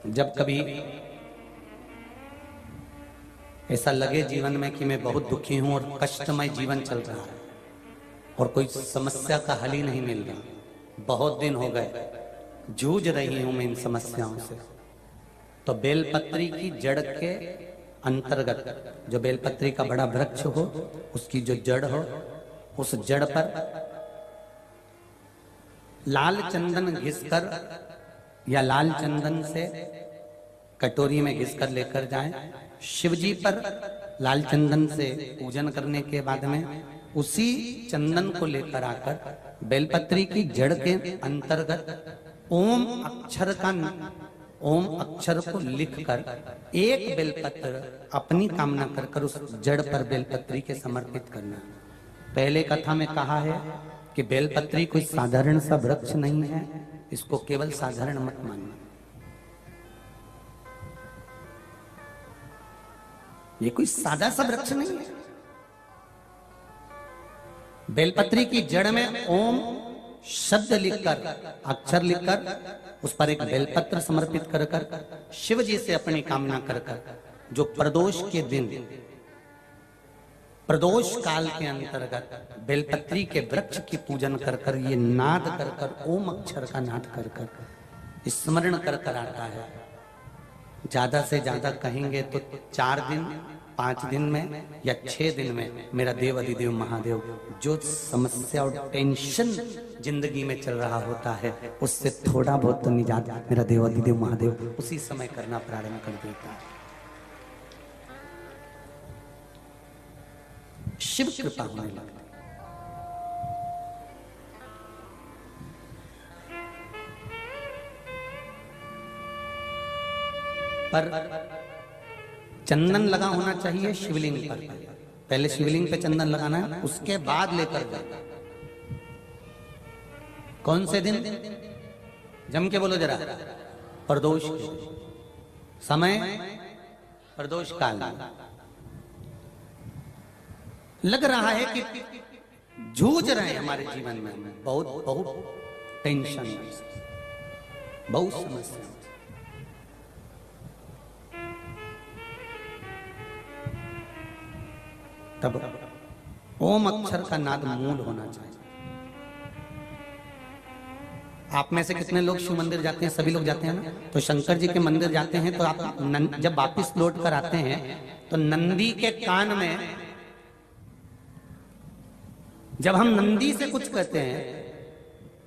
जब कभी ऐसा लगे जीवन में कि मैं बहुत दुखी हूं और कष्टमय जीवन चल रहा है और कोई समस्या का हल ही नहीं मिल रहा, बहुत दिन हो गए जूझ रही हूं मैं इन समस्याओं से, तो बेलपत्री की जड़ के अंतर्गत, जो बेलपत्री का बड़ा वृक्ष हो उसकी जो जड़ हो, उस जड़ पर लाल चंदन घिसकर या लाल चंदन से कटोरी में घिसकर लेकर जाएं। शिव जी पर लाल चंदन से पूजन करने के बाद में उसी चंदन को लेकर आकर बेलपत्री की जड़ के अंतर्गत ओम अक्षर को लिखकर एक बेलपत्र अपनी कामना कर उस जड़ पर बेलपत्री के समर्पित करना। पहले कथा में कहा है कि बेलपत्री कोई साधारण सा वृक्ष नहीं है, इसको केवल साधारण मत मानना। ये कोई सादा सा वृक्ष नहीं है। बेलपत्री की जड़ में ओम शब्द लिखकर, अक्षर लिखकर उस पर एक बेलपत्र समर्पित कर शिव जी से अपनी कामना कर जो प्रदोष के दिन, प्रदोष काल के अंतर्गत बेलपत्री के वृक्ष की पूजन कर ये नाद कर ओम अक्षर का नाद कर स्मरण कर आता है। ज्यादा से ज्यादा कहेंगे तो 4 दिन 5 दिन में या 6 दिन में मेरा देव अधिदेव महादेव जो समस्या और टेंशन जिंदगी में चल रहा होता है उससे थोड़ा बहुत तो निजात मेरा देव अधिदेव महादेव उसी समय करना प्रारंभ कर देता है। शिव कृपा होने लगती। पर चंदन लगा होना चाहिए शिवलिंग पर। पहले शिवलिंग पे चंदन लगाना है, उसके बाद लेकर जाना। कौन से दिन? जम के बोलो जरा। प्रदोष समय, प्रदोष काल। लग रहा है कि जूझ रहे हैं हमारे जीवन में, बहुत बहुत टेंशन, बहुत समस्या। तब ओम अक्षर का नाद मूल होना चाहिए। आप में से कितने लोग शिव मंदिर जाते हैं? सभी लोग जाते हैं ना। तो शंकर जी के मंदिर जाते हैं तो आप जब वापिस लौट कर आते हैं तो नंदी के कान में, जब हम नंदी से कुछ कहते हैं,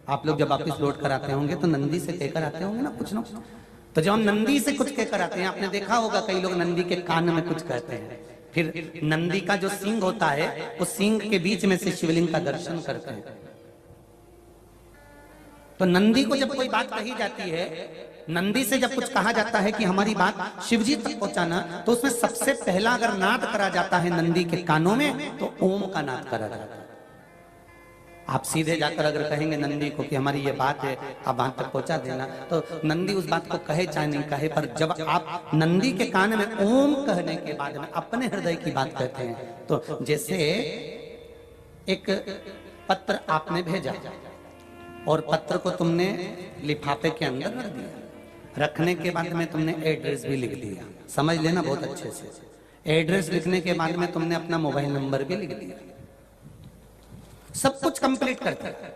आप लोग जब वापिस लौट कर आते होंगे तो नंदी से कहकर आते होंगे ना कुछ ना। तो जब हम नंदी से कुछ कहकर आते हैं, आपने देखा होगा कई लोग नंदी के कान में कुछ कहते हैं। फिर नंदी का जो सींग होता है उस सींग के बीच में से शिवलिंग का दर्शन करते हैं। तो नंदी को जब कोई बात कही जाती है, नंदी से जब कुछ कहा जाता है कि हमारी बात शिवजी तक पहुंचाना, तो उसमें सबसे पहला अगर नाद करा जाता है नंदी के कानों में तो ओम का नाद करा जाता है। आप सीधे जाकर अगर कहेंगे नंदी को कि हमारी ये बात है, आप वहां तक पहुंचा देना, तो नंदी उस बात को कहे चाहे नहीं कहे, पर जब आप नंदी के कान में ओम कहने के बाद में अपने हृदय की बात कहते हैं, तो जैसे एक पत्र आपने भेजा और पत्र को तुमने लिफाफे के अंदर रख दिया, रखने के बाद में तुमने एड्रेस भी लिख दिया, समझ लेना बहुत अच्छे से। एड्रेस लिखने के बाद में तुमने अपना मोबाइल नंबर भी लिख दिया, सब कुछ कंप्लीट करते हैं।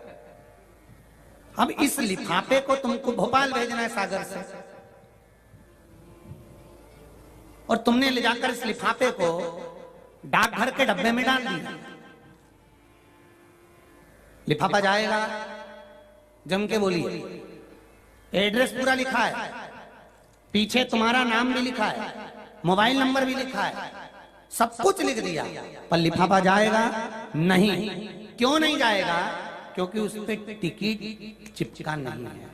अब इस लिफाफे को तुमको भोपाल भेजना है सागर से, और तुमने ले जाकर इस लिफाफे को डाकघर के डब्बे में डाल दिया। लिफाफा जाएगा, जम के बोलिए, एड्रेस पूरा लिखा है, पीछे तुम्हारा नाम भी लिखा है, मोबाइल नंबर भी लिखा है, सब कुछ लिख दिया, पर लिफाफा जाएगा नहीं। क्यों नहीं जाएगा? क्योंकि उस पर टिकट चिपका नहीं है।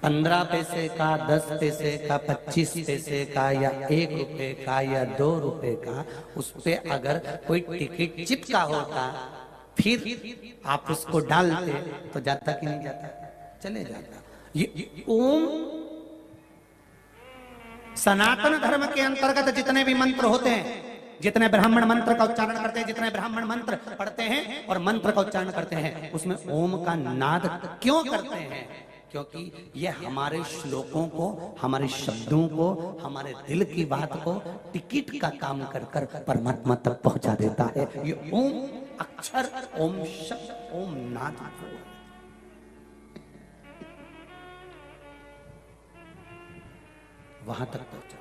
15 पैसे का, 10 पैसे का, 25 पैसे का या 1 रुपए का या 2 रुपए का, उस पे अगर कोई टिकट चिपका होता फिर आप उसको डालते तो जाता कि नहीं जाता? चले जाता। ये ओम सनातन धर्म के अंतर्गत जितने भी मंत्र होते हैं, जितने ब्राह्मण मंत्र का उच्चारण करते हैं, जितने ब्राह्मण मंत्र पढ़ते हैं और मंत्र का उच्चारण करते हैं, उसमें ओम का नाद क्यों करते हैं? क्योंकि ये हमारे श्लोकों को, हमारे शब्दों को, हमारे दिल की बात को टिकट का काम कर कर परमात्मा तक पहुंचा देता है। ये ओम अक्षर, ओम शब्द, ओम नाद वहां तक पहुंचा।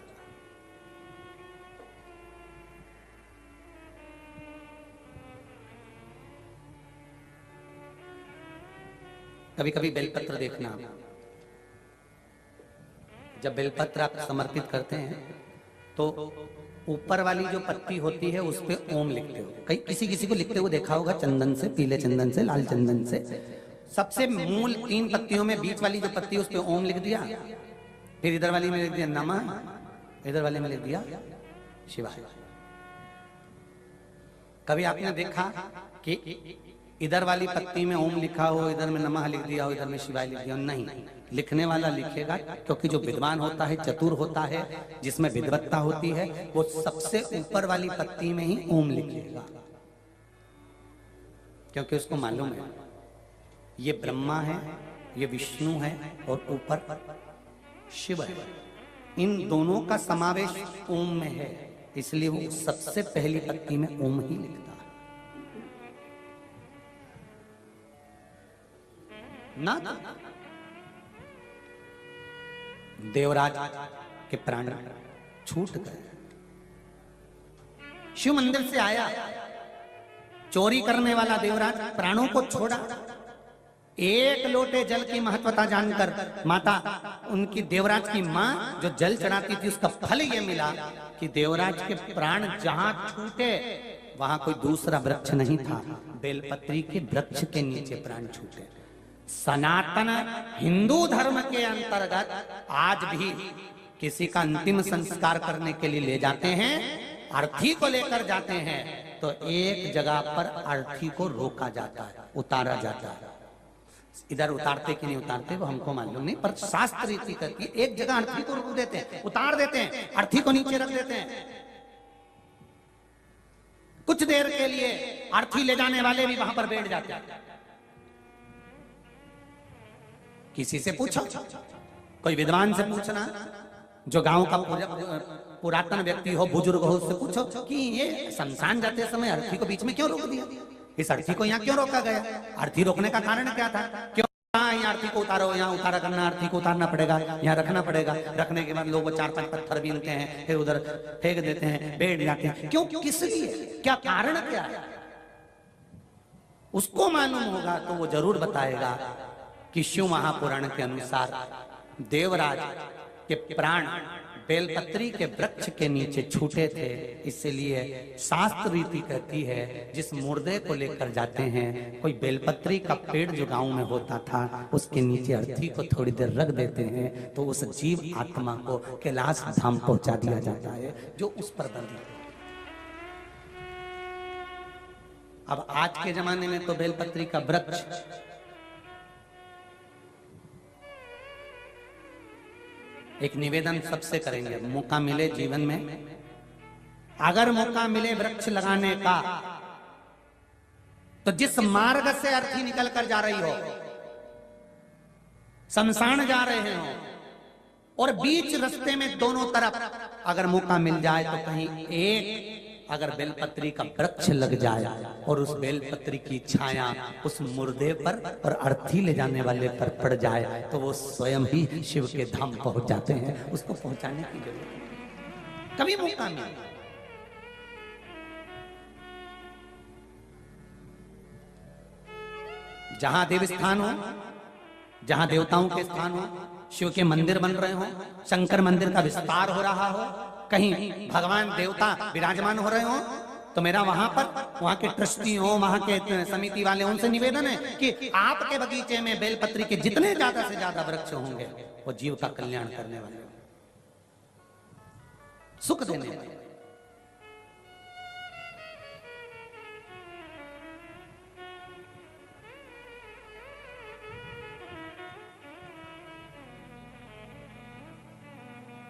कभी कभी बेलपत्र देखना, जब बेलपत्र आप समर्पित करते हैं तो ऊपर वाली जो पत्ती होती है उस पे ओम लिखते हो। कई किसी को लिखते हुए देखा होगा, चंदन से, पीले चंदन से, लाल चंदन से। सबसे मूल 3 पत्तियों में बीच वाली जो पत्ती है उस पे ओम लिख दिया, फिर इधर वाली में लिख दिया नमः, इधर वाले में लिख दिया शिवाय। कभी आपने देखा कि इधर वाली पत्ती में ओम लिखा हो, इधर में नमः लिख दिया हो, इधर में शिवाय लिख दिया हो? नहीं, लिखने वाला लिखेगा, क्योंकि जो विद्वान होता है, चतुर होता है, जिसमें विद्वत्ता होती है, वो सबसे ऊपर वाली पत्ती में ही ओम लिखेगा, क्योंकि उसको मालूम है ये ब्रह्मा है, ये विष्णु है और ऊपर शिव है। इन दोनों का समावेश ओम में है, इसलिए वो सबसे पहली पत्ती में ओम ही लिखता है। ना देवराज के प्राण छूट गए। शिव मंदिर से आया, चोरी करने वाला देवराज प्राणों को छोड़ा। एक लोटे जल की महत्वता जानकर माता, उनकी देवराज की मां जो जल चढ़ाती थी, उसका फल ये मिला कि देवराज के प्राण जहां छूटे वहां कोई दूसरा वृक्ष नहीं था, बेलपत्री के वृक्ष के नीचे प्राण छूटे। सनातन हिंदू धर्म के अंतर्गत आज भी किसी का अंतिम संस्कार करने के लिए ले जाते हैं, अर्थी को लेकर जाते हैं, तो एक जगह पर अर्थी को रोका जाता है, उतारा जाता है। इधर उतारते कि नहीं उतारते वो हमको मालूम नहीं, पर शास्त्र रीति करके एक जगह अर्थी को रोक देते हैं, उतार देते हैं, अर्थी को नीचे रख देते हैं। कुछ देर के लिए अर्थी ले जाने वाले भी वहां पर बैठ जाते हैं। किसी से पूछो, कोई विद्वान से पूछना, जो गांव का पुरातन व्यक्ति हो, बुजुर्ग हो, उससे पूछो कि ये शमशान जाते समय अर्थी को बीच में क्यों रोक दिया, इस अर्थी को यहाँ क्यों रोका गया, अर्थी रोकने का कारण क्या था, क्यों यहाँ अर्थी को उतारो, यहाँ उतारा करना, अर्थी को उतारना पड़ेगा, यहाँ रखना पड़ेगा, रखने के बाद लोग 4-5 पत्थर बीनते हैं, फिर उधर फेंक देते हैं, बैठ जाते हैं, क्यों, किस लिए, क्या कारण क्या है, उसको मालूम होगा तो वो जरूर बताएगा कि शिव महापुराण के अनुसार देवराज के प्राण बेलपत्री के वृक्ष के नीचे छूटे थे। इसलिए शास्त्र रीति कहती है, जिस मुर्दे को लेकर जाते हैं, कोई बेलपत्री का पेड़ जो गांव में होता था, उसके नीचे अर्थी को थोड़ी देर रख देते हैं, तो उस जीव आत्मा को कैलाश धाम पहुंचा दिया जाता है, जो उस पर बंधी। अब आज के जमाने में तो बेलपत्री का वृक्ष एक निवेदन सबसे करेंगे, मौका मिले जीवन में, अगर मौका मिले वृक्ष लगाने का, तो जिस मार्ग से अर्थी निकल कर जा रही हो, शमशान जा रहे हो, और बीच रास्ते में दोनों तरफ अगर मौका मिल जाए तो कहीं एक अगर बेलपत्री का वृक्ष लग जाए और उस बेलपत्री की छाया उस मुर्दे पर और अर्थी ले जाने वाले पर पड़ जाए, तो वो स्वयं ही शिव के धाम पहुंच जाते हैं। उसको पहुंचाने की जरूरत नहीं, कभी मौका मिले। जहां देव स्थान हो, जहां देवताओं के स्थान हो, शिव के मंदिर बन रहे हो, शंकर मंदिर का विस्तार हो रहा हो, कहीं भगवान देवता विराजमान हो रहे हो, तो मेरा वहां के ट्रस्टी हो, वहां के समिति वाले, उनसे निवेदन है कि आपके बगीचे में बेलपत्री के जितने ज्यादा से ज्यादा वृक्ष होंगे, वो जीव का कल्याण करने वाले, सुख देने वाले।